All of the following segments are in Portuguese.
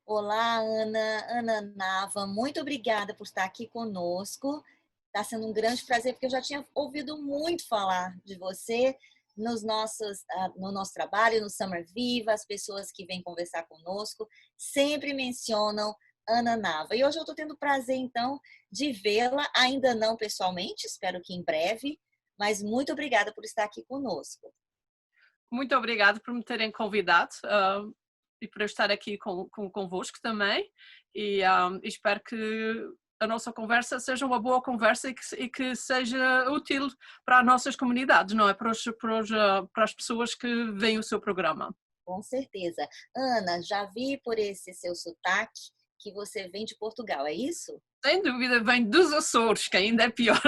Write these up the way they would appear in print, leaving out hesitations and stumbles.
Olá, Ana, Ana Nava, muito obrigada por estar aqui conosco. Está sendo um grande prazer, porque eu já tinha ouvido muito falar de você no nosso trabalho, no Summer Viva, as pessoas que vêm conversar conosco sempre mencionam Ana Nava. E hoje eu estou tendo o prazer, então, de vê-la, ainda não pessoalmente, espero que em breve, mas muito obrigada por estar aqui conosco. Muito obrigada por me terem convidado e por eu estar aqui convosco também. Espero que a nossa conversa seja uma boa conversa e que seja útil para as nossas comunidades, não é? Para as pessoas que veem o seu programa. Com certeza. Ana, já vi por esse seu sotaque que você vem de Portugal, é isso? Sem dúvida, vem dos Açores, que ainda é pior.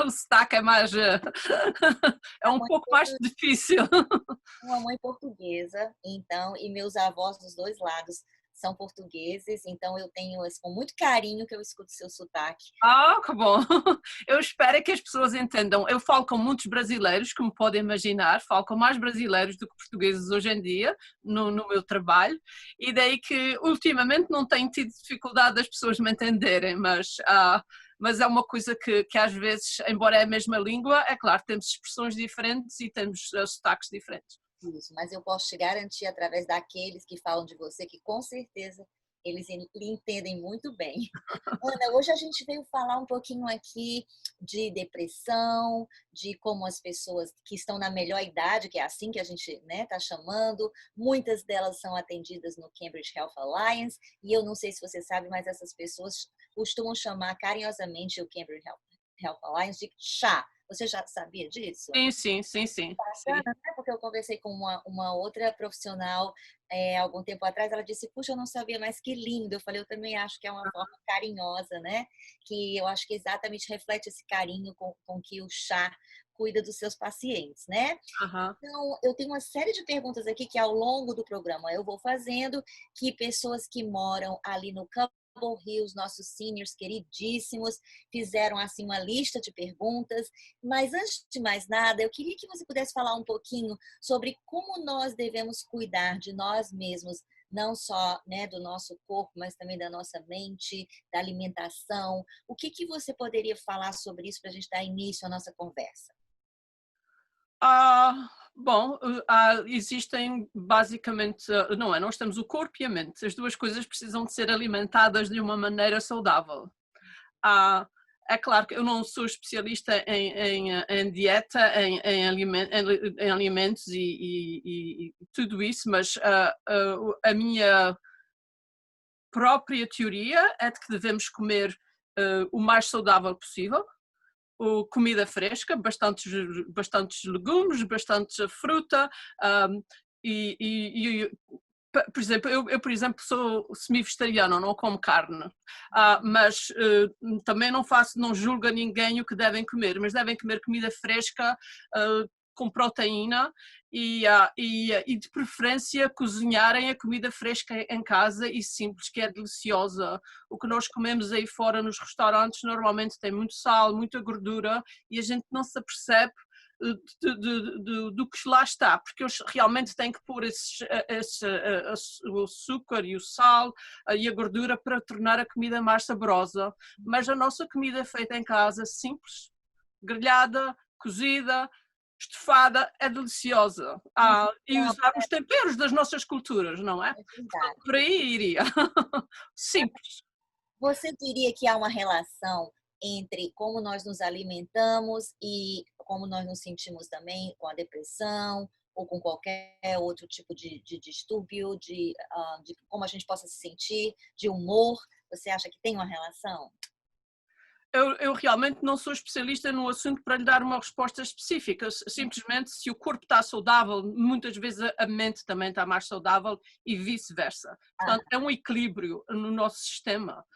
O sotaque é mais. É A um mãe pouco mais difícil. Uma mãe portuguesa, então, e meus avós dos dois lados são portugueses, então eu tenho com muito carinho que eu escuto seu sotaque. Ah, que bom! Eu espero é que as pessoas entendam. Eu falo com muitos brasileiros, como podem imaginar, falo com mais brasileiros do que portugueses hoje em dia, no meu trabalho, e daí que ultimamente não tenho tido dificuldade das pessoas me entenderem, mas é uma coisa que às vezes, embora é a mesma língua, é claro, temos expressões diferentes e temos sotaques diferentes. Isso, mas eu posso te garantir através daqueles que falam de você que com certeza eles lhe entendem muito bem. Ana, hoje a gente veio falar um pouquinho aqui de depressão, de como as pessoas que estão na melhor idade, que é assim que a gente, né, tá chamando, muitas delas são atendidas no Cambridge Health Alliance, e eu não sei se você sabe, mas essas pessoas costumam chamar carinhosamente o Cambridge Health Alliance de chá. Você já sabia disso? Sim, sim, sim, sim, sim. Bacana, né? Porque eu conversei com uma outra profissional algum tempo atrás, ela disse, puxa, eu não sabia, mas que lindo. Eu falei, eu também acho que é uma forma carinhosa, né? Que eu acho que exatamente reflete esse carinho com que o chá cuida dos seus pacientes, né? Aham. Então, eu tenho uma série de perguntas aqui que ao longo do programa eu vou fazendo, que pessoas que moram ali no Cobble Hills, nossos seniors queridíssimos, fizeram assim uma lista de perguntas. Mas antes de mais nada, eu queria que você pudesse falar um pouquinho sobre como nós devemos cuidar de nós mesmos, não só, né, do nosso corpo, mas também da nossa mente, da alimentação. O que que você poderia falar sobre isso para a gente dar início à nossa conversa? Bom, existem basicamente, não é? Nós temos o corpo e a mente. As duas coisas precisam de ser alimentadas de uma maneira saudável. Ah, é claro que eu não sou especialista em dieta, em alimentos e tudo isso, mas a minha própria teoria é de que devemos comer o mais saudável possível, comida fresca, bastantes legumes, bastante fruta, um, e, por exemplo, eu, por exemplo, sou semi-vegetariana, não como carne, mas também não julgo a ninguém o que devem comer, mas devem comer comida fresca, com proteína e de preferência cozinharem a comida fresca em casa e simples, que é deliciosa. O que nós comemos aí fora nos restaurantes normalmente tem muito sal, muita gordura e a gente não se apercebe do que lá está, porque eles realmente têm que pôr o açúcar e o sal e a gordura para tornar a comida mais saborosa. Mas a nossa comida feita em casa, simples, grelhada, cozida, estofada, é deliciosa. E Então, usar os temperos das nossas culturas, não é? é Portanto, verdade. por aí iria. Simples. Você diria que há uma relação entre como nós nos alimentamos e como nós nos sentimos também com a depressão ou com qualquer outro tipo de distúrbio, de como a gente possa se sentir, de humor? Você acha que tem uma relação? Eu realmente não sou especialista no assunto para lhe dar uma resposta específica. Simplesmente, se o corpo está saudável, muitas vezes a mente também está mais saudável e vice-versa. Portanto, é um equilíbrio no nosso sistema.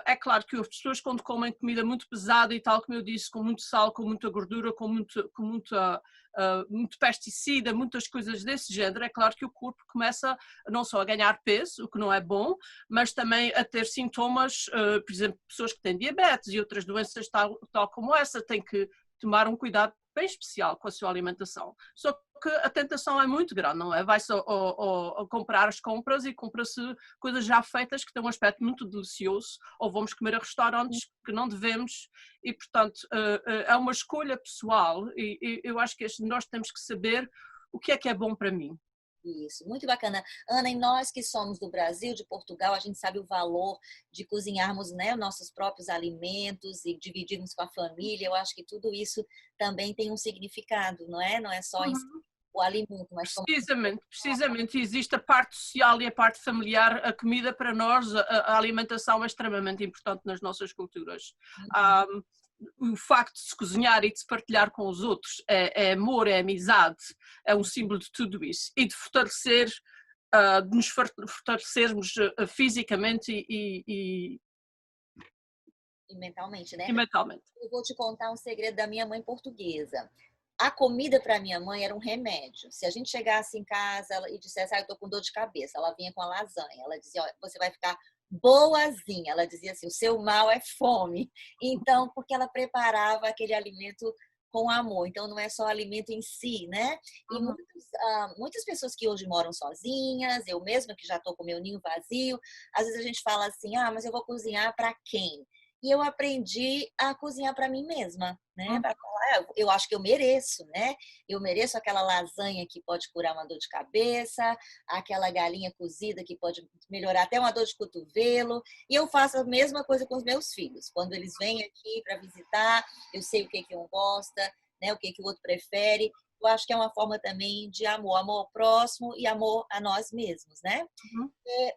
É claro que as pessoas, quando comem comida muito pesada e tal, como eu disse, com muito sal, com muita gordura, com muito pesticida, muitas coisas desse género, é claro que o corpo começa não só a ganhar peso, o que não é bom, mas também a ter sintomas, por exemplo, pessoas que têm diabetes e outras doenças tal como essa, têm que tomar um cuidado bem especial com a sua alimentação. Só que a tentação é muito grande, não é? Vai-se a comprar as compras e compra-se coisas já feitas que têm um aspecto muito delicioso, ou vamos comer a restaurantes que não devemos, e portanto é uma escolha pessoal, e eu acho que nós temos que saber o que é bom para mim. Isso, muito bacana. Ana, e nós que somos do Brasil, de Portugal, a gente sabe o valor de cozinharmos, né, nossos próprios alimentos e dividirmos com a família. Eu acho que tudo isso também tem um significado, não é? Não é só o alimento, mas como... Precisamente, existe a parte social e a parte familiar. A comida para nós, a alimentação é extremamente importante nas nossas culturas. O facto de se cozinhar e de se partilhar com os outros é amor, é amizade, é um símbolo de tudo isso. E de fortalecer, de nos fortalecermos fisicamente e mentalmente, né? E mentalmente. Eu vou te contar um segredo da minha mãe portuguesa. A comida para minha mãe era um remédio. Se a gente chegasse em casa e dissesse, eu tô com dor de cabeça, ela vinha com a lasanha. Ela dizia, você vai ficar boazinha. Ela dizia assim, o seu mal é fome. Então, porque ela preparava aquele alimento com amor. Então, não é só o alimento em si, né? E muitas pessoas que hoje moram sozinhas, eu mesma que já estou com meu ninho vazio, às vezes a gente fala assim, mas eu vou cozinhar para quem? E eu aprendi a cozinhar para mim mesma, né? Para falar, eu acho que eu mereço, né? Eu mereço aquela lasanha que pode curar uma dor de cabeça, aquela galinha cozida que pode melhorar até uma dor de cotovelo. E eu faço a mesma coisa com os meus filhos. Quando eles vêm aqui para visitar, eu sei o que um gosta, né? O que o outro prefere. Eu acho que é uma forma também de amor ao próximo e amor a nós mesmos, né?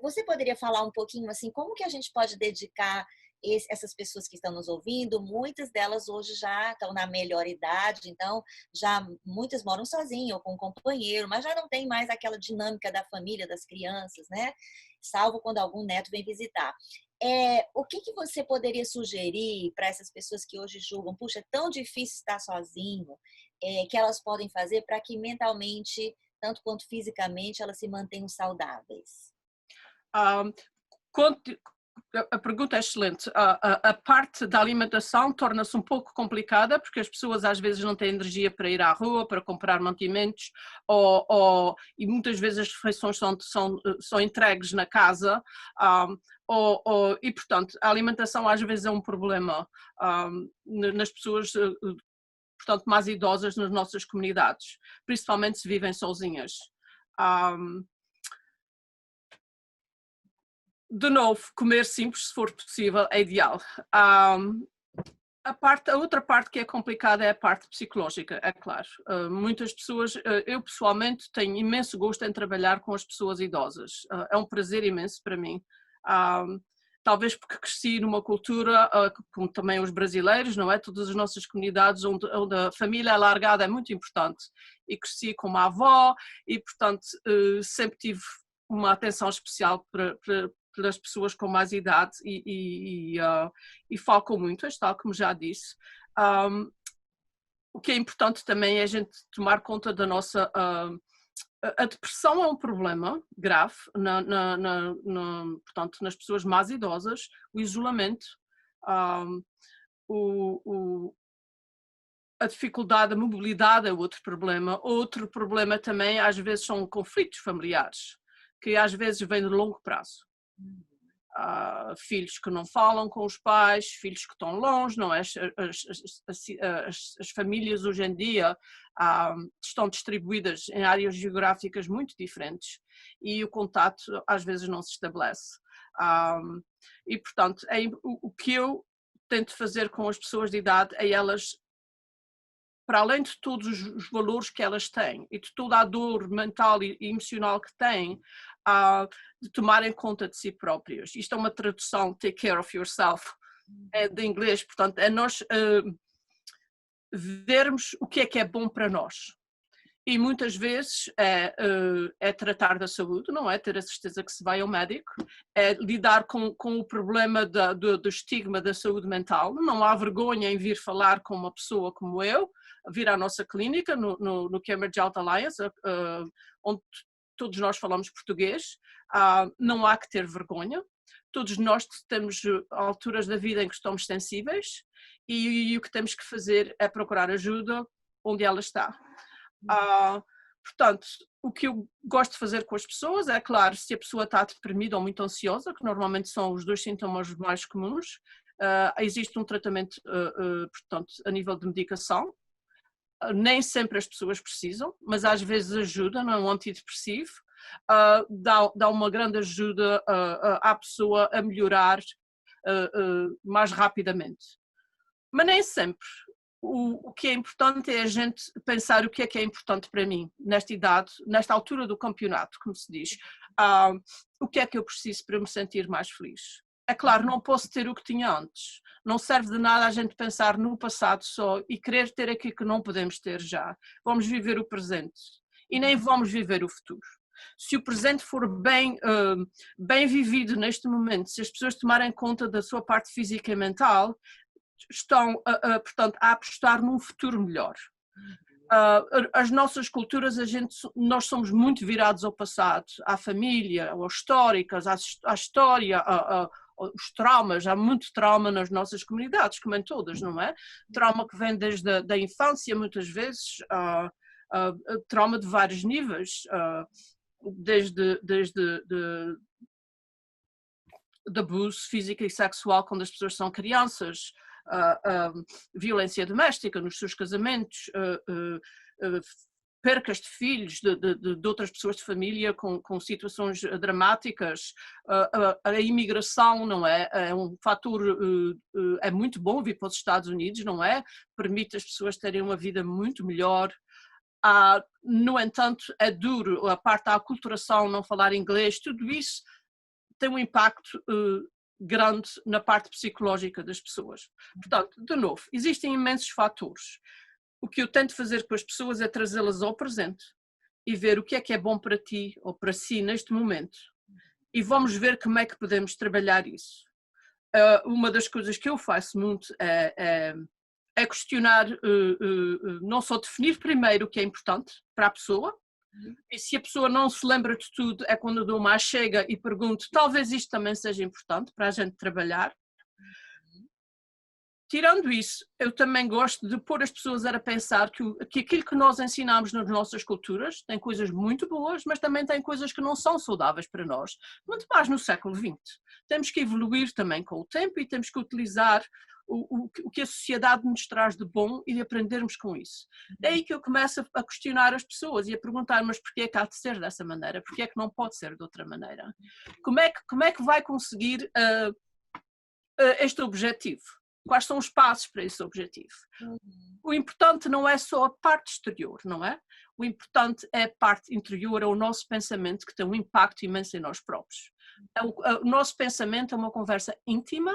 Você poderia falar um pouquinho assim, como que a gente pode dedicar essas pessoas que estão nos ouvindo? Muitas delas hoje já estão na melhor idade, então já muitas moram sozinhas ou com um companheiro, mas já não tem mais aquela dinâmica da família, das crianças, né? Salvo quando algum neto vem visitar. O que você poderia sugerir para essas pessoas que hoje julgam, puxa, é tão difícil estar sozinho, que elas podem fazer para que mentalmente, tanto quanto fisicamente, elas se mantenham saudáveis? A pergunta é excelente. A parte da alimentação torna-se um pouco complicada porque as pessoas às vezes não têm energia para ir à rua, para comprar mantimentos, e muitas vezes as refeições são entregues na casa, e portanto a alimentação às vezes é um problema nas pessoas, portanto, mais idosas nas nossas comunidades, principalmente se vivem sozinhas. De novo, comer simples, se for possível, é ideal. A outra parte que é complicada é a parte psicológica, é claro. Muitas pessoas, eu pessoalmente tenho imenso gosto em trabalhar com as pessoas idosas. É um prazer imenso para mim. Talvez porque cresci numa cultura, como também os brasileiros, não é? Todas as nossas comunidades onde a família alargada é muito importante. E cresci com uma avó e, portanto, sempre tive uma atenção especial pelas pessoas com mais idade e falo com muitas, tal como já disse. O que é importante também é a gente tomar conta da nossa... a depressão é um problema grave, portanto, nas pessoas mais idosas, o isolamento, a dificuldade da mobilidade é outro problema. Outro problema também, às vezes, são conflitos familiares, que às vezes vêm de longo prazo. Filhos que não falam com os pais, filhos que estão longe, não é? As famílias hoje em dia estão distribuídas em áreas geográficas muito diferentes e o contato às vezes não se estabelece. E portanto, o que eu tento fazer com as pessoas de idade é elas, para além de todos os valores que elas têm e de toda a dor mental e emocional que têm, de tomarem conta de si próprios. Isto é uma tradução, take care of yourself, de inglês, portanto, é nós vermos o que é bom para nós. E muitas vezes é tratar da saúde, não é? Ter a certeza que se vai ao médico, é lidar com o problema do estigma da saúde mental. Não há vergonha em vir falar com uma pessoa como eu, vir à nossa clínica, no Cambridge Health Alliance, onde todos nós falamos português. Não há que ter vergonha. Todos nós temos alturas da vida em que estamos sensíveis e o que temos que fazer é procurar ajuda onde ela está. Portanto, o que eu gosto de fazer com as pessoas é, claro, se a pessoa está deprimida ou muito ansiosa, que normalmente são os 2 sintomas mais comuns, existe um tratamento, portanto, a nível de medicação. Nem sempre as pessoas precisam, mas às vezes ajuda, não é um antidepressivo, dá uma grande ajuda à pessoa a melhorar mais rapidamente. Mas nem sempre. O que é importante é a gente pensar o que é importante para mim, nesta idade, nesta altura do campeonato, como se diz. O que é que eu preciso para me sentir mais feliz? É claro, não posso ter o que tinha antes. Não serve de nada a gente pensar no passado só e querer ter aquilo que não podemos ter já. Vamos viver o presente e nem vamos viver o futuro. Se o presente for bem vivido neste momento, se as pessoas tomarem conta da sua parte física e mental, estão, portanto, a apostar num futuro melhor. As nossas culturas, nós somos muito virados ao passado, à família, às históricas, à história, os traumas. Há muito trauma nas nossas comunidades, como em todas, não é? Trauma que vem desde a infância, muitas vezes, trauma de vários níveis, desde de abuso físico e sexual quando as pessoas são crianças, violência doméstica nos seus casamentos, percas de filhos de outras pessoas de família com situações dramáticas, a imigração, não é? É um fator, é muito bom vir para os Estados Unidos, não é? Permite as pessoas terem uma vida muito melhor. No entanto, é duro, a parte da aculturação, não falar inglês, tudo isso tem um impacto grande na parte psicológica das pessoas. Portanto, de novo, existem imensos fatores. O que eu tento fazer com as pessoas é trazê-las ao presente e ver o que é bom para ti ou para si neste momento. E vamos ver como é que podemos trabalhar isso. Uma das coisas que eu faço muito é questionar, não só definir primeiro o que é importante para a pessoa, e se a pessoa não se lembra de tudo, é quando eu dou uma chega e pergunto, talvez isto também seja importante para a gente trabalhar. Tirando isso, eu também gosto de pôr as pessoas a pensar que aquilo que nós ensinamos nas nossas culturas tem coisas muito boas, mas também tem coisas que não são saudáveis para nós. Muito mais no século XX. Temos que evoluir também com o tempo e temos que utilizar o que a sociedade nos traz de bom e de aprendermos com isso. É aí que eu começo a questionar as pessoas e a perguntar, mas porquê é que há de ser dessa maneira? Porquê é que não pode ser de outra maneira? Como é que vai conseguir este objetivo? Quais são os passos para esse objetivo? O importante não é só a parte exterior, não é? O importante é a parte interior, é o nosso pensamento que tem um impacto imenso em nós próprios. O nosso pensamento é uma conversa íntima,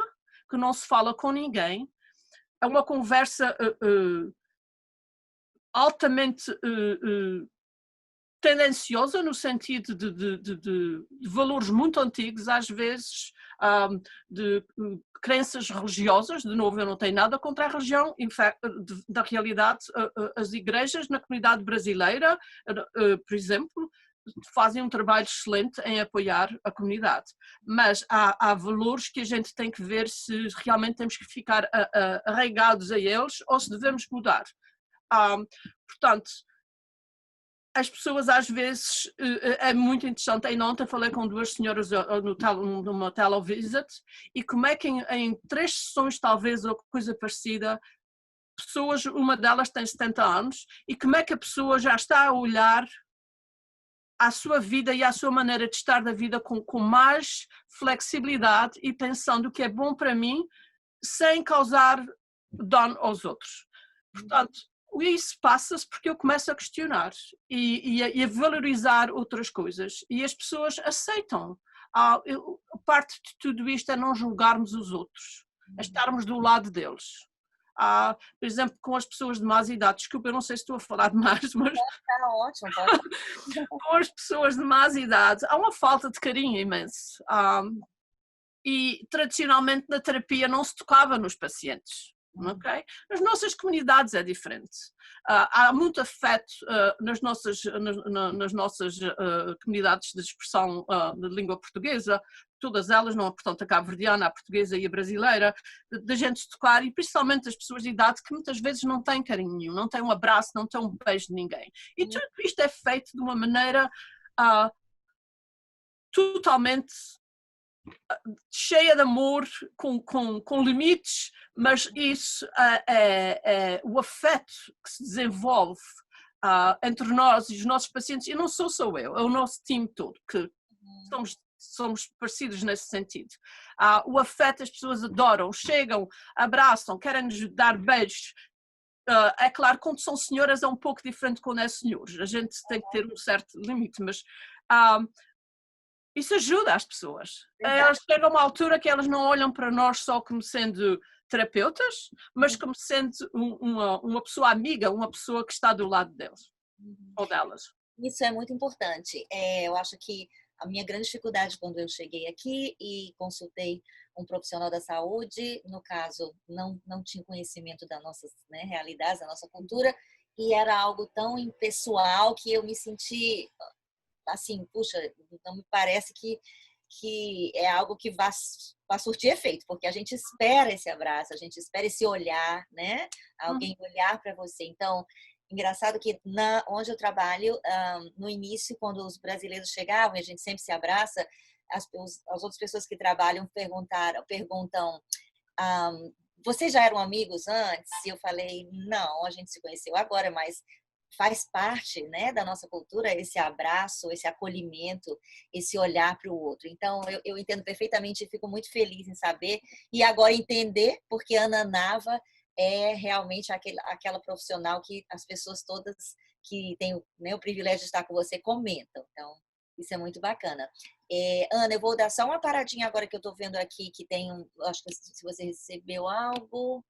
que não se fala com ninguém, é uma conversa altamente tendenciosa no sentido de valores muito antigos, às vezes de crenças religiosas. De novo, eu não tenho nada contra a religião, da realidade, as igrejas na comunidade brasileira, por exemplo, fazem um trabalho excelente em apoiar a comunidade, mas há valores que a gente tem que ver se realmente temos que ficar arraigados a eles ou se devemos mudar. Portanto, as pessoas às vezes, é muito interessante, ainda ontem falei com 2 senhoras numa televisit e como é que em 3 sessões talvez ou coisa parecida, pessoas, uma delas tem 70 anos e como é que a pessoa já está a olhar à sua vida e à sua maneira de estar da vida com mais flexibilidade e pensando o que é bom para mim sem causar dano aos outros. Portanto, isso passa-se porque eu começo a questionar e a valorizar outras coisas e as pessoas aceitam. A parte de tudo isto é não julgarmos os outros. a estarmos do lado deles. Por exemplo, com as pessoas de mais idade, desculpa, eu não sei se estou a falar demais, mas Está ótimo, pode. com as pessoas de mais idade há uma falta de carinho imenso. E tradicionalmente na terapia não se tocava nos pacientes. Okay? Nas nossas comunidades é diferente. Há muito afeto nas nossas comunidades de expressão de língua portuguesa, todas elas, não, portanto, a cabo-verdiana, a portuguesa e a brasileira, de gente se tocar, e principalmente as pessoas de idade que muitas vezes não têm carinho nenhum, não têm um abraço, não têm um beijo de ninguém. E tudo isto é feito de uma maneira totalmente cheia de amor, com limites, mas isso é o afeto que se desenvolve entre nós e os nossos pacientes, e não sou só eu, é o nosso time todo, que somos parecidos nesse sentido. O afeto as pessoas adoram, chegam, abraçam, querem-nos dar beijos. É claro, quando são senhoras é um pouco diferente quando é senhores, a gente tem que ter um certo limite, mas isso ajuda as pessoas. Elas chegam a uma altura que elas não olham para nós só como sendo terapeutas, mas como sendo uma pessoa amiga, uma pessoa que está do lado deles ou delas. Isso é muito importante. Eu acho que a minha grande dificuldade quando eu cheguei aqui e consultei um profissional da saúde, no caso, não tinha conhecimento das nossas realidades, da nossa cultura, e era algo tão impessoal que eu me senti assim, puxa, não me parece que é algo que vai surtir efeito, porque a gente espera esse abraço, a gente espera esse olhar, né? Alguém olhar para você. Então, engraçado que onde eu trabalho, no início, quando os brasileiros chegavam e a gente sempre se abraça, as outras pessoas que trabalham perguntam, vocês já eram amigos antes? E eu falei, não, a gente se conheceu agora, mas faz parte, né, da nossa cultura esse abraço, esse acolhimento, esse olhar para o outro. Então, eu entendo perfeitamente e fico muito feliz em saber e agora entender porque a Ana Nava é realmente aquela profissional que as pessoas todas que têm o privilégio de estar com você comentam. Então, isso é muito bacana. Ana, eu vou dar só uma paradinha agora que eu estou vendo aqui que tem acho que se você recebeu algo...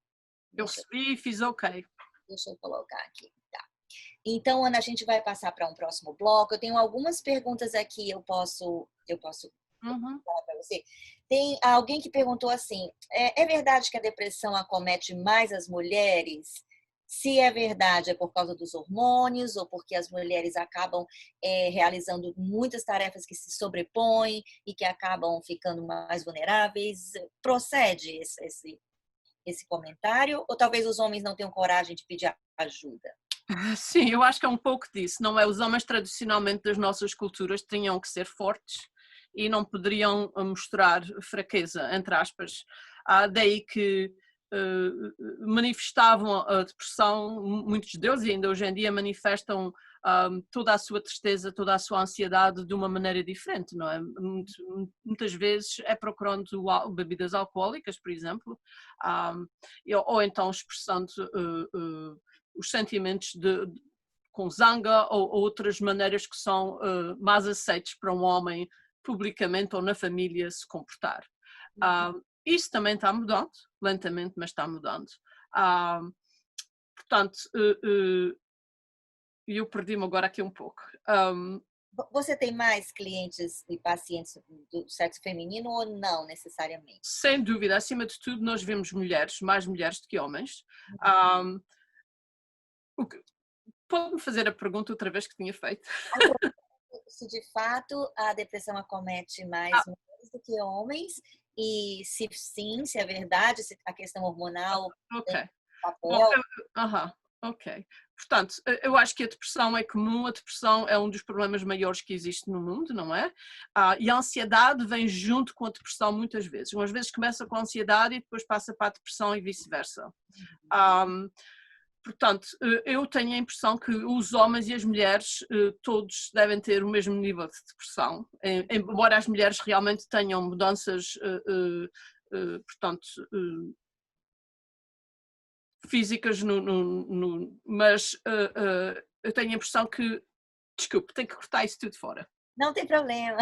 Eu recebi e fiz ok. Deixa eu colocar aqui. Então, Ana, a gente vai passar para um próximo bloco. Eu tenho algumas perguntas aqui, eu posso falar para você. Tem alguém que perguntou assim, é verdade que a depressão acomete mais as mulheres? Se é verdade, é por causa dos hormônios ou porque as mulheres acabam realizando muitas tarefas que se sobrepõem e que acabam ficando mais vulneráveis? Procede esse comentário? Ou talvez os homens não tenham coragem de pedir ajuda? Sim, eu acho que é um pouco disso, não é? Os homens tradicionalmente das nossas culturas tinham que ser fortes e não poderiam mostrar fraqueza, entre aspas. Daí que manifestavam a depressão, muitos deles, e ainda hoje em dia manifestam toda a sua tristeza, toda a sua ansiedade de uma maneira diferente, não é? Muitas vezes é procurando bebidas alcoólicas, por exemplo, ou então expressando os sentimentos com zanga ou outras maneiras que são mais aceites para um homem publicamente ou na família se comportar. Isso também está mudando, lentamente, mas está mudando. Portanto, eu perdi-me agora aqui um pouco. Você tem mais clientes e pacientes do sexo feminino ou não necessariamente? Sem dúvida, acima de tudo nós vemos mulheres, mais mulheres do que homens. Pode-me fazer a pergunta outra vez que tinha feito? Se de fato a depressão acomete mais mulheres do que homens e se sim, se é verdade, se a questão hormonal tem papel. Ok. Portanto, eu acho que a depressão é comum, a depressão é um dos problemas maiores que existe no mundo, não é? E a ansiedade vem junto com a depressão muitas vezes. Umas vezes começa com a ansiedade e depois passa para a depressão e vice-versa. Portanto, eu tenho a impressão que os homens e as mulheres todos devem ter o mesmo nível de depressão, embora as mulheres realmente tenham mudanças, portanto, físicas, mas eu tenho a impressão que, desculpe, tenho que cortar isso tudo fora. Não tem problema.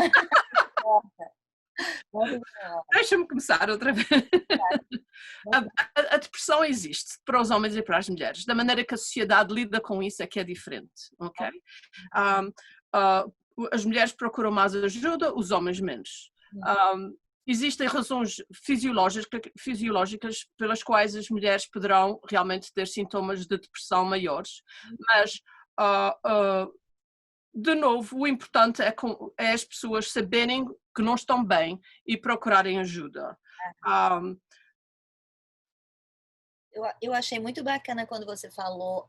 Deixa-me começar outra vez. A depressão existe para os homens e para as mulheres. Da maneira que a sociedade lida com isso é que é diferente, ok? As mulheres procuram mais ajuda, os homens menos. Existem razões fisiológicas pelas quais as mulheres poderão realmente ter sintomas de depressão maiores, mas de novo, o importante é as pessoas saberem que não estão bem e procurarem ajuda. Eu achei muito bacana quando você falou,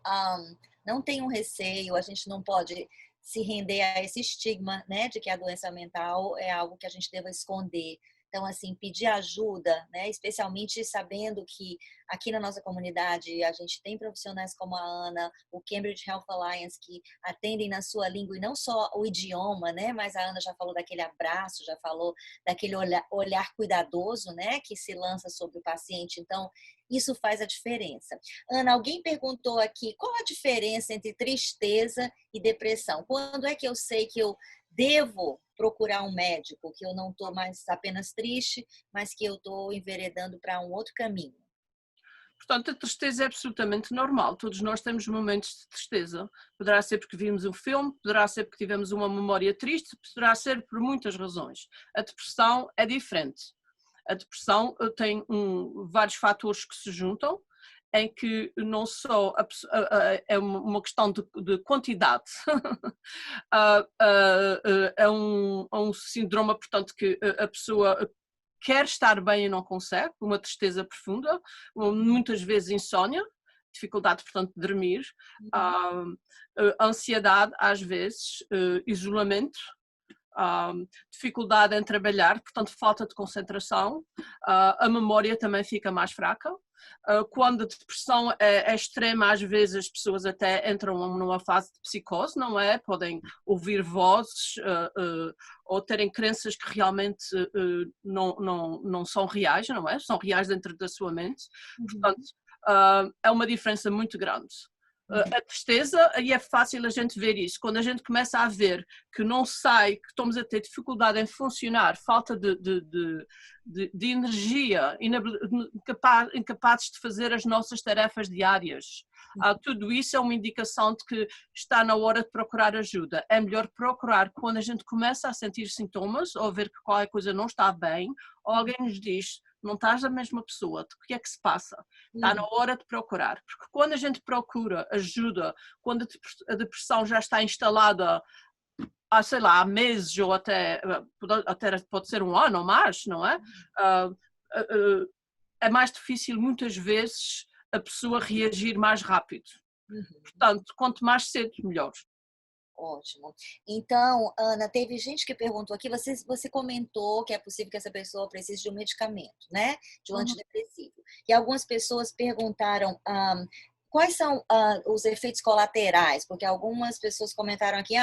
não tenham receio, a gente não pode se render a esse estigma, né, de que a doença mental é algo que a gente deva esconder. Então, assim, pedir ajuda, né, especialmente sabendo que aqui na nossa comunidade a gente tem profissionais como a Ana, o Cambridge Health Alliance, que atendem na sua língua e não só o idioma, né, mas a Ana já falou daquele abraço, já falou daquele olhar cuidadoso, né, que se lança sobre o paciente. Então, isso faz a diferença. Ana, alguém perguntou aqui, qual a diferença entre tristeza e depressão? Quando é que eu sei que eu devo procurar um médico, que eu não estou mais apenas triste, mas que eu estou enveredando para um outro caminho? Portanto, a tristeza é absolutamente normal. Todos nós temos momentos de tristeza. Poderá ser porque vimos um filme, poderá ser porque tivemos uma memória triste, poderá ser por muitas razões. A depressão é diferente. A depressão tem vários fatores que se juntam, em que não só é uma questão de quantidade, é um síndrome, portanto, que a pessoa quer estar bem e não consegue, uma tristeza profunda, muitas vezes insónia, dificuldade, portanto, de dormir, ansiedade, às vezes, isolamento, dificuldade em trabalhar, portanto, falta de concentração, a memória também fica mais fraca. Quando a depressão é extrema, às vezes as pessoas até entram numa fase de psicose, não é? Podem ouvir vozes ou terem crenças que realmente não são reais, não é? São reais dentro da sua mente. Portanto, é uma diferença muito grande. A tristeza, aí é fácil a gente ver isso. Quando a gente começa a ver que não sai, que estamos a ter dificuldade em funcionar, falta de energia, incapazes de fazer as nossas tarefas diárias, tudo isso é uma indicação de que está na hora de procurar ajuda. É melhor procurar quando a gente começa a sentir sintomas ou ver que qualquer coisa não está bem, ou alguém nos diz: não estás a mesma pessoa, o que é que se passa? Está na hora de procurar, porque quando a gente procura ajuda, quando a depressão já está instalada sei lá, há meses ou até pode ser um ano ou mais, não é? É mais difícil muitas vezes a pessoa reagir mais rápido. Portanto, quanto mais cedo, melhor. Ótimo. Então, Ana, teve gente que perguntou aqui, você comentou que é possível que essa pessoa precise de um medicamento, né? De um antidepressivo. E algumas pessoas perguntaram quais são os efeitos colaterais, porque algumas pessoas comentaram aqui,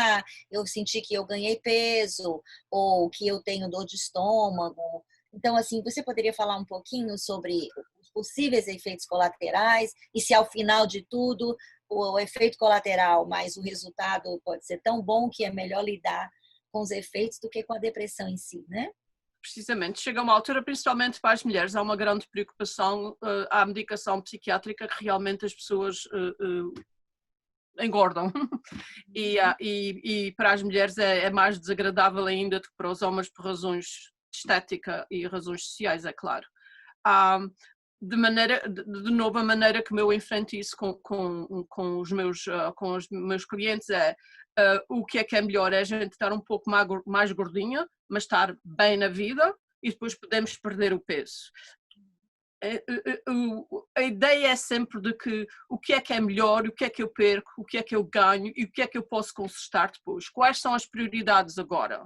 eu senti que eu ganhei peso, ou que eu tenho dor de estômago. Então, assim, você poderia falar um pouquinho sobre os possíveis efeitos colaterais e se ao final de tudo o efeito colateral, mas o resultado pode ser tão bom que é melhor lidar com os efeitos do que com a depressão em si, né? Precisamente, chega uma altura, principalmente para as mulheres, há uma grande preocupação à medicação psiquiátrica, que realmente as pessoas engordam. E para as mulheres é mais desagradável ainda do que para os homens, por razões de estética e razões sociais, é claro. De novo, a maneira como eu enfrento isso com os meus clientes o que é melhor é a gente estar um pouco mais gordinha, mas estar bem na vida e depois podemos perder o peso. A ideia é sempre de que o que é melhor, o que é que eu perco, o que é que eu ganho e o que é que eu posso consertar depois. Quais são as prioridades agora?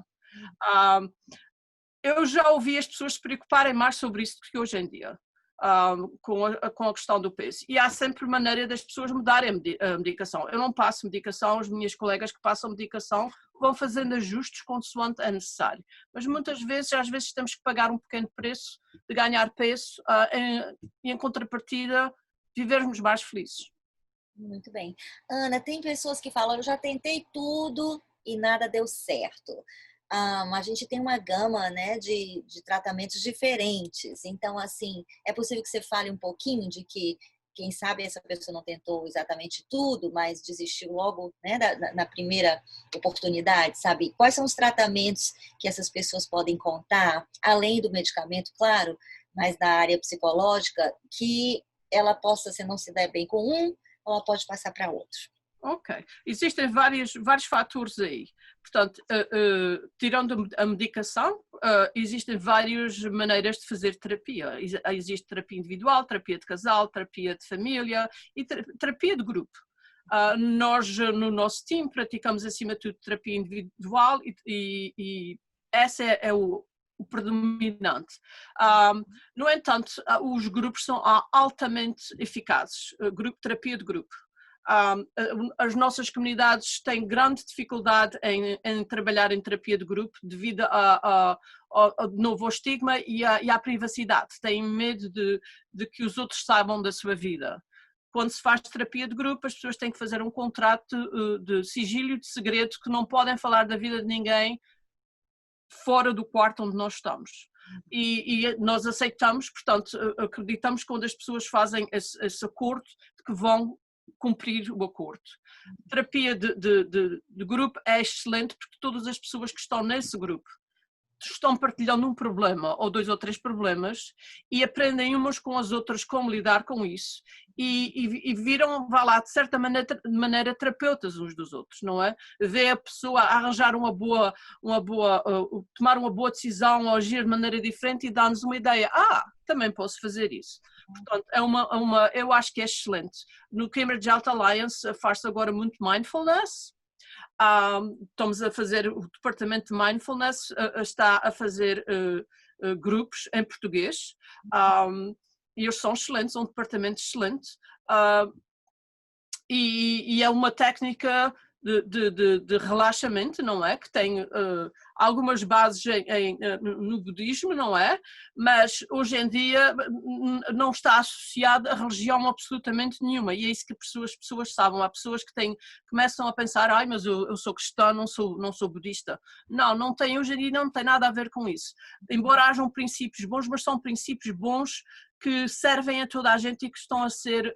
Eu já ouvi as pessoas se preocuparem mais sobre isso do que hoje em dia. Com a questão do peso. E há sempre maneira das pessoas mudarem a medicação. Eu não passo medicação, as minhas colegas que passam medicação vão fazendo ajustes consoante é necessário. Mas muitas vezes, às vezes temos que pagar um pequeno preço de ganhar peso e em contrapartida vivermos mais felizes. Muito bem. Ana, tem pessoas que falam, eu já tentei tudo e nada deu certo. a gente tem uma gama, né, de tratamentos diferentes. Então, assim, é possível que você fale um pouquinho de que, quem sabe, essa pessoa não tentou exatamente tudo, mas desistiu logo, né, na primeira oportunidade, sabe? Quais são os tratamentos que essas pessoas podem contar, além do medicamento, claro, mas da área psicológica, que ela possa, se não se der bem com um, ela pode passar para outro. Ok. Existem vários fatores aí. Portanto, tirando a medicação, existem várias maneiras de fazer terapia. Existe terapia individual, terapia de casal, terapia de família e terapia de grupo. Nós, no nosso time, praticamos acima de tudo terapia individual e essa é o predominante. No entanto, os grupos são altamente eficazes. Terapia de grupo. As nossas comunidades têm grande dificuldade em trabalhar em terapia de grupo devido ao novo estigma e à privacidade. Têm medo de que os outros saibam da sua vida. Quando se faz terapia de grupo, as pessoas têm que fazer um contrato de sigilo, de segredo, que não podem falar da vida de ninguém fora do quarto onde nós estamos. E nós aceitamos, portanto, acreditamos que quando as pessoas fazem esse acordo, de que vão cumprir o acordo. Terapia de grupo é excelente porque todas as pessoas que estão nesse grupo estão partilhando um problema ou 2 ou 3 problemas e aprendem umas com as outras como lidar com isso e viram, vá lá, de certa maneira terapeutas uns dos outros, não é? Vê a pessoa arranjar tomar uma boa decisão ou agir de maneira diferente e dá-nos uma ideia. Também posso fazer isso. Portanto, eu acho que é excelente. No Cambridge Health Alliance faz-se agora muito mindfulness. Estamos a fazer, o departamento de mindfulness está a fazer grupos em português e eles são excelentes, são um departamento excelente e é uma técnica de relaxamento, não é? Que tem algumas bases no budismo, não é? Mas hoje em dia não está associada a religião absolutamente nenhuma e é isso que as pessoas sabem. Há pessoas que começam a pensar, mas eu sou cristã, não sou budista. Não tem, hoje em dia não tem nada a ver com isso. Embora hajam princípios bons, mas são princípios bons que servem a toda a gente e que estão a ser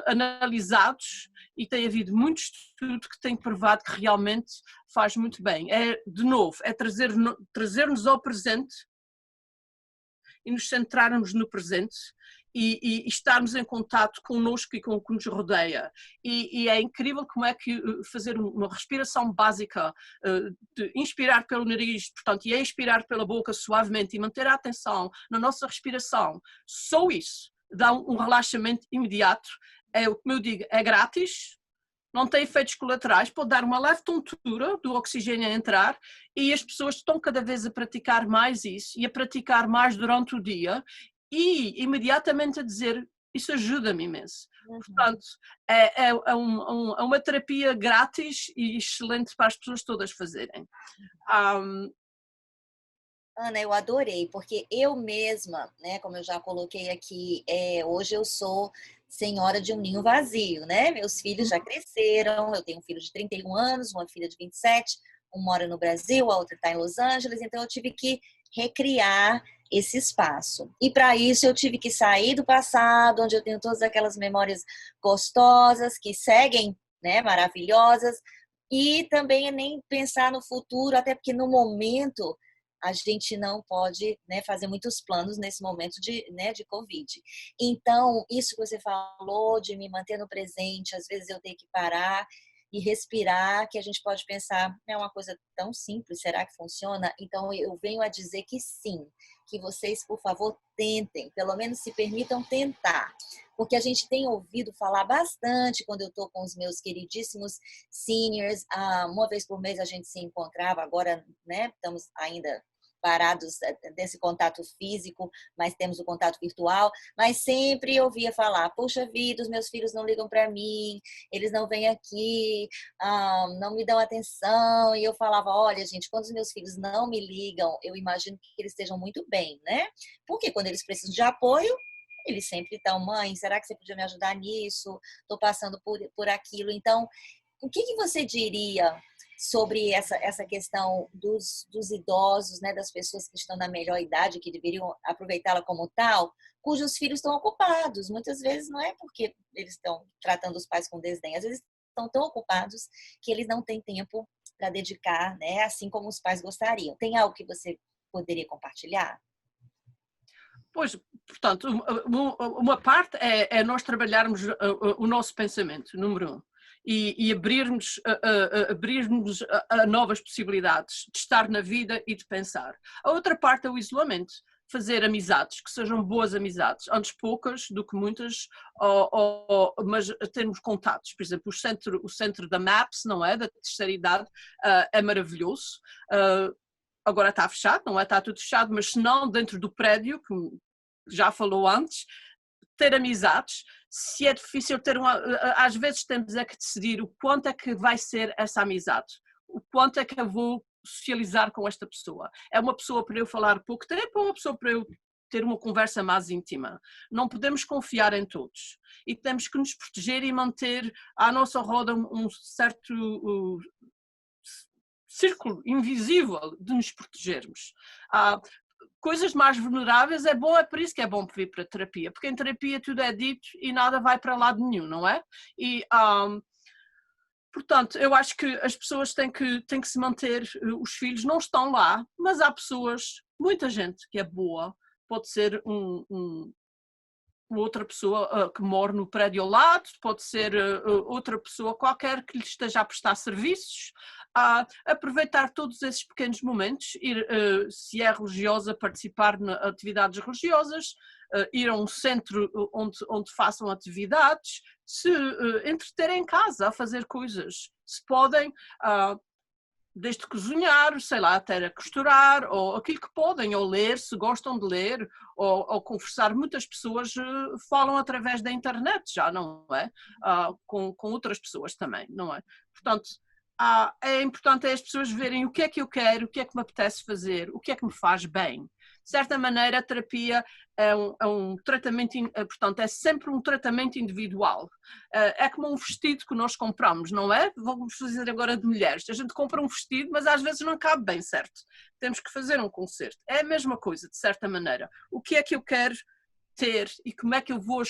analisados e tem havido muito estudo que tem provado que realmente faz muito bem. De novo, é trazer-nos ao presente e nos centrarmos no presente e estarmos em contato connosco e com o que nos rodeia. E é incrível como é que fazer uma respiração básica, de inspirar pelo nariz, portanto, e expirar pela boca suavemente e manter a atenção na nossa respiração, só isso dá um relaxamento imediato. Como eu digo, é grátis, não tem efeitos colaterais, pode dar uma leve tontura do oxigênio a entrar e as pessoas estão cada vez a praticar mais isso e a praticar mais durante o dia e imediatamente a dizer, isso ajuda-me imenso. Portanto, é uma terapia grátis e excelente para as pessoas todas fazerem. Ana, eu adorei, porque eu mesma, né, como eu já coloquei aqui, hoje eu sou senhora de um ninho vazio, né? Meus filhos já cresceram, eu tenho um filho de 31 anos, uma filha de 27, um mora no Brasil, a outra está em Los Angeles, então eu tive que recriar esse espaço. E para isso eu tive que sair do passado, onde eu tenho todas aquelas memórias gostosas que seguem, né, maravilhosas, e também nem pensar no futuro, até porque no momento a gente não pode, né, fazer muitos planos nesse momento de Covid. Então, isso que você falou de me manter no presente, às vezes eu tenho que parar e respirar, que a gente pode pensar, é uma coisa tão simples, será que funciona? Então, eu venho a dizer que sim, que vocês, por favor, tentem, pelo menos se permitam tentar. Porque a gente tem ouvido falar bastante quando eu estou com os meus queridíssimos seniors. Uma vez por mês a gente se encontrava, agora, né, estamos ainda parados desse contato físico, mas temos o contato virtual, mas sempre eu ouvia falar, poxa vida, os meus filhos não ligam para mim, eles não vêm aqui, não me dão atenção, e eu falava, olha gente, quando os meus filhos não me ligam, eu imagino que eles estejam muito bem, né? Porque quando eles precisam de apoio, eles sempre estão, mãe, será que você podia me ajudar nisso? Estou passando por aquilo. Então, o que você diria sobre essa questão dos idosos, né, das pessoas que estão na melhor idade, que deveriam aproveitá-la como tal, cujos filhos estão ocupados. Muitas vezes não é porque eles estão tratando os pais com desdém, às vezes estão tão ocupados que eles não têm tempo para dedicar, né, assim como os pais gostariam. Tem algo que você poderia compartilhar? Pois, portanto, uma parte é nós trabalharmos o nosso pensamento, número um, e abrirmos a novas possibilidades de estar na vida e de pensar. A outra parte é o isolamento, fazer amizades, que sejam boas amizades, antes poucas do que muitas, mas termos contatos. Por exemplo, o centro da MAPS, não é? Da terceira idade, é maravilhoso. Agora está fechado, não é? Está tudo fechado, mas se não, dentro do prédio, que já falou antes, ter amizades. Se é difícil ter às vezes temos é que decidir o quanto é que vai ser essa amizade, o quanto é que eu vou socializar com esta pessoa. É uma pessoa para eu falar pouco tempo ou uma pessoa para eu ter uma conversa mais íntima? Não podemos confiar em todos e temos que nos proteger e manter à nossa roda um certo círculo invisível de nos protegermos. Coisas mais vulneráveis é bom, é por isso que é bom vir para a terapia, porque em terapia tudo é dito e nada vai para lado nenhum, não é? E, portanto, eu acho que as pessoas têm que se manter, os filhos não estão lá, mas há pessoas, muita gente que é boa, pode ser outra pessoa que mora no prédio ao lado, pode ser outra pessoa qualquer que lhe esteja a prestar serviços, aproveitar todos esses pequenos momentos, ir, se é religiosa, participar de atividades religiosas, ir a um centro onde façam atividades, se entreter em casa a fazer coisas, se podem, desde cozinhar, sei lá, até a costurar, ou aquilo que podem, ou ler, se gostam de ler, ou conversar. Muitas pessoas falam através da internet já, não é? Com outras pessoas também, não é? Portanto, é importante as pessoas verem o que é que eu quero, o que é que me apetece fazer, o que é que me faz bem. De certa maneira, a terapia é um tratamento, portanto, é sempre um tratamento individual. É como um vestido que nós compramos, não é? Vamos fazer agora de mulheres. A gente compra um vestido, mas às vezes não cabe bem certo. Temos que fazer um conserto. É a mesma coisa, de certa maneira. O que é que eu quero ter e como é que eu vou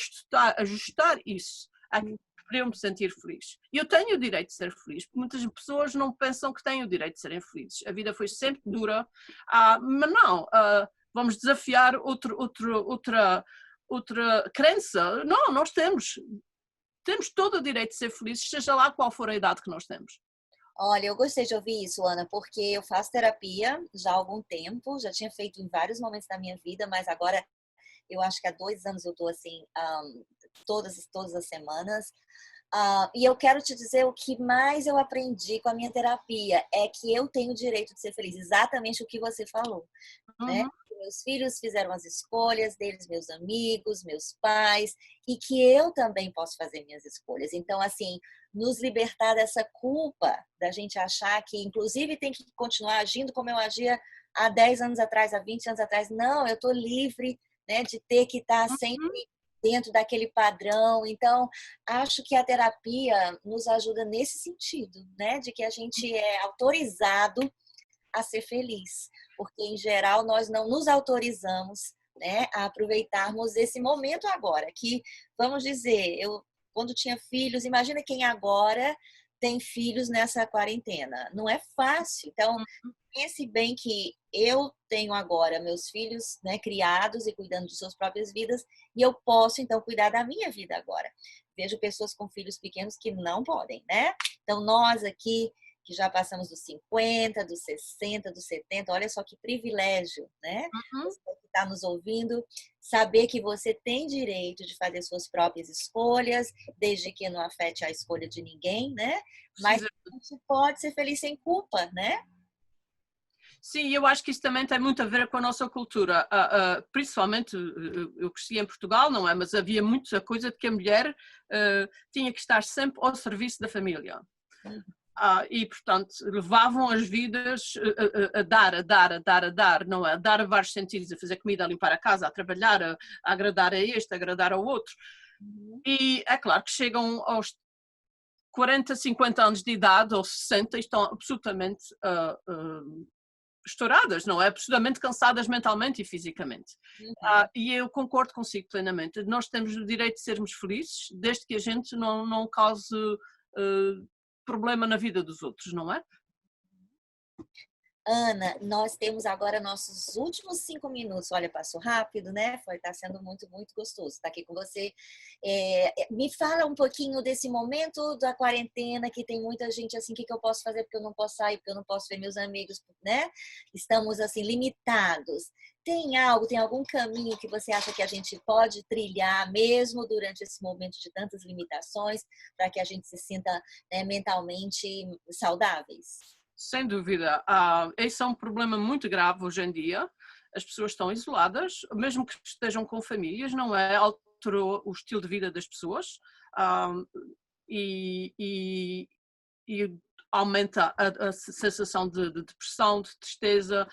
ajustar isso para eu me sentir feliz? E eu tenho o direito de ser feliz, porque muitas pessoas não pensam que têm o direito de serem felizes. A vida foi sempre dura, mas não, vamos desafiar outra crença. Não, nós temos todo o direito de ser felizes, seja lá qual for a idade que nós temos. Olha, eu gostei de ouvir isso, Ana, porque eu faço terapia já há algum tempo, já tinha feito em vários momentos da minha vida, mas agora eu acho que há 2 anos eu estou assim, todas as semanas. E eu quero te dizer o que mais eu aprendi com a minha terapia é que eu tenho o direito de ser feliz, exatamente o que você falou, né? Uhum. Meus filhos fizeram as escolhas deles, meus amigos, meus pais, e que eu também posso fazer minhas escolhas. Então, assim, nos libertar dessa culpa da gente achar que, inclusive, tem que continuar agindo como eu agia há 10 anos atrás, há 20 anos atrás. Não, eu estou livre, né, de ter que estar sempre dentro daquele padrão. Então, acho que a terapia nos ajuda nesse sentido, né, de que a gente é autorizado a ser feliz, porque em geral nós não nos autorizamos, né, a aproveitarmos esse momento agora, que vamos dizer, eu quando tinha filhos, imagina quem agora tem filhos nessa quarentena, não é fácil. Então, pense bem que eu tenho agora meus filhos, né, criados e cuidando de suas próprias vidas, e eu posso então cuidar da minha vida agora. Vejo pessoas com filhos pequenos que não podem, né? Então, nós aqui que já passamos dos 50, dos 60, dos 70, olha só que privilégio, né? Você que está nos ouvindo, saber que você tem direito de fazer suas próprias escolhas, desde que não afete a escolha de ninguém, né? Mas a gente pode ser feliz sem culpa, né? Sim, eu acho que isso também tem muito a ver com a nossa cultura. Principalmente, eu cresci em Portugal, não é? Mas havia muito a coisa de que a mulher tinha que estar sempre ao serviço da família. E, portanto, levavam as vidas a dar, não é? A dar a vários sentidos, a fazer comida, a limpar a casa, a trabalhar, a agradar a este, a agradar ao outro. E é claro que chegam 40, 50 anos de idade ou 60 estão absolutamente estouradas, não é? Absolutamente cansadas mentalmente e fisicamente. E eu concordo consigo plenamente. Nós temos o direito de sermos felizes, desde que a gente não cause problema na vida dos outros, não é? Ana, nós temos agora nossos últimos 5 minutos. Olha, passou rápido, né? Tá sendo muito, muito gostoso estar aqui com você. Me fala um pouquinho desse momento da quarentena, que tem muita gente assim, o que eu posso fazer porque eu não posso sair, porque eu não posso ver meus amigos, né? Estamos assim, limitados. Tem algum caminho que você acha que a gente pode trilhar mesmo durante esse momento de tantas limitações, para que a gente se sinta, né, mentalmente saudáveis? Sem dúvida. Esse é um problema muito grave hoje em dia. As pessoas estão isoladas, mesmo que estejam com famílias, não é? Alterou o estilo de vida das pessoas e aumenta a sensação de depressão, de tristeza.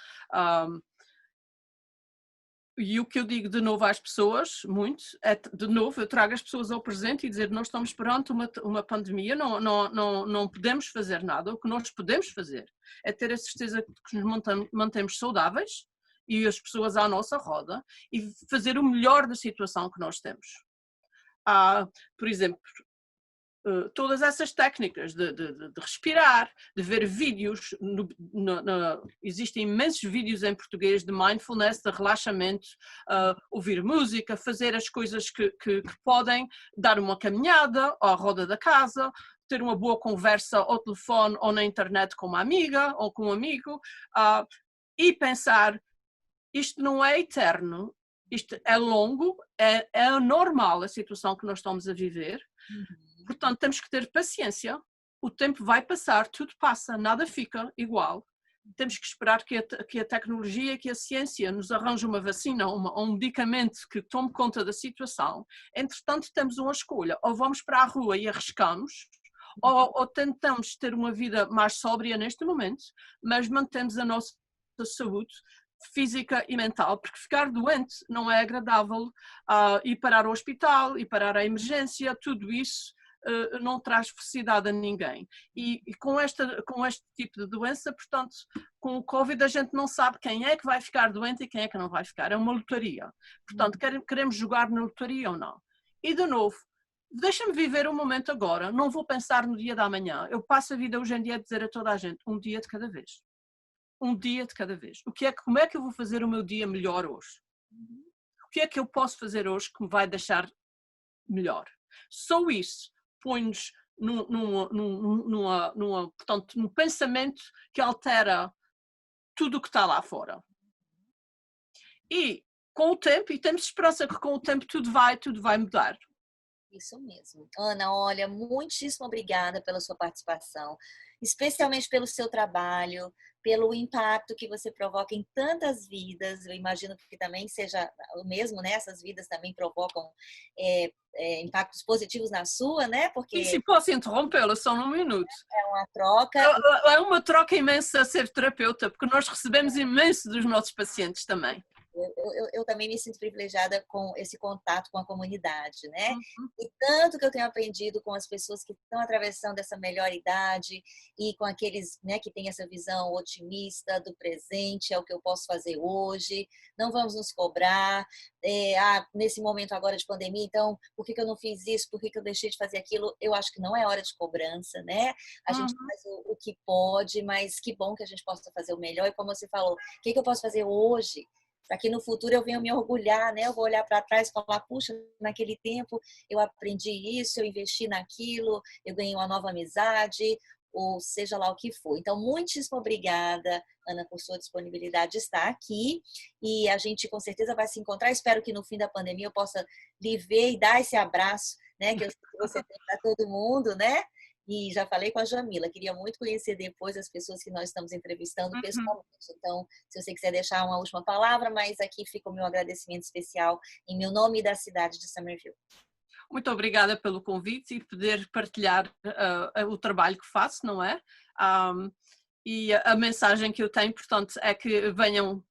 E o que eu digo de novo às pessoas, muito, é, de novo, eu trago as pessoas ao presente e dizer, nós estamos perante uma pandemia, não podemos fazer nada. O que nós podemos fazer é ter a certeza que nos mantemos saudáveis e as pessoas à nossa roda e fazer o melhor da situação que nós temos. Por exemplo, todas essas técnicas de respirar, de ver vídeos, existem imensos vídeos em português de mindfulness, de relaxamento, ouvir música, fazer as coisas que podem, dar uma caminhada à roda da casa, ter uma boa conversa ao telefone ou na internet com uma amiga ou com um amigo, e pensar, isto não é eterno, isto é longo, é normal a situação que nós estamos a viver. Portanto, temos que ter paciência, o tempo vai passar, tudo passa, nada fica igual. Temos que esperar que a tecnologia, que a ciência nos arranje uma vacina, um medicamento que tome conta da situação. Entretanto, temos uma escolha, ou vamos para a rua e arriscamos, ou tentamos ter uma vida mais sóbria neste momento, mas mantemos a nossa saúde física e mental, porque ficar doente não é agradável, ir parar ao hospital, ir parar à emergência, tudo isso não traz felicidade a ninguém. E com este tipo de doença, portanto, com o Covid a gente não sabe quem é que vai ficar doente e quem é que não vai ficar. É uma lotaria. Portanto, queremos jogar na lotaria ou não. E de novo, deixa-me viver o momento agora, não vou pensar no dia da manhã. Eu passo a vida hoje em dia a dizer a toda a gente, um dia de cada vez. Um dia de cada vez. Como é que eu vou fazer o meu dia melhor hoje? O que é que eu posso fazer hoje que me vai deixar melhor? Só isso põe-nos portanto, num pensamento que altera tudo o que está lá fora. E com o tempo, e temos esperança que com o tempo tudo vai mudar. Isso mesmo. Ana, olha, muitíssimo obrigada pela sua participação, especialmente pelo seu trabalho, pelo impacto que você provoca em tantas vidas. Eu imagino que também seja o mesmo, né? Essas vidas também provocam impactos positivos na sua, né? Porque E se posso interrompê-la só num minuto? é uma troca. É uma troca imensa a ser terapeuta, porque nós recebemos imenso dos nossos pacientes também. Eu também me sinto privilegiada com esse contato com a comunidade, né? E tanto que eu tenho aprendido com as pessoas que estão atravessando essa melhor idade e com aqueles, né, que têm essa visão otimista do presente, é o que eu posso fazer hoje, não vamos nos cobrar, nesse momento agora de pandemia, então, por que eu não fiz isso, por que eu deixei de fazer aquilo? Eu acho que não é hora de cobrança, né? A gente faz o que pode, mas que bom que a gente possa fazer o melhor. E como você falou, o que eu posso fazer hoje? Para que no futuro eu venha me orgulhar, né? Eu vou olhar para trás e falar, puxa, naquele tempo eu aprendi isso, eu investi naquilo, eu ganhei uma nova amizade, ou seja lá o que for. Então, muitíssimo obrigada, Ana, por sua disponibilidade de estar aqui. E a gente com certeza vai se encontrar. Espero que no fim da pandemia eu possa lhe ver e dar esse abraço, né? Que eu sei que você tem para todo mundo, né? E já falei com a Jamila, queria muito conhecer depois as pessoas que nós estamos entrevistando pessoalmente. Então, se você quiser deixar uma última palavra, mas aqui fica o meu agradecimento especial em meu nome e da cidade de Summerville. Muito obrigada pelo convite e poder partilhar o trabalho que faço, não é? E a mensagem que eu tenho, portanto, é que venham,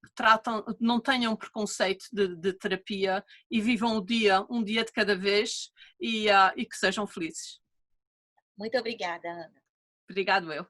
não tenham preconceito de terapia e vivam um dia de cada vez e que sejam felizes. Muito obrigada, Ana. Obrigado, eu.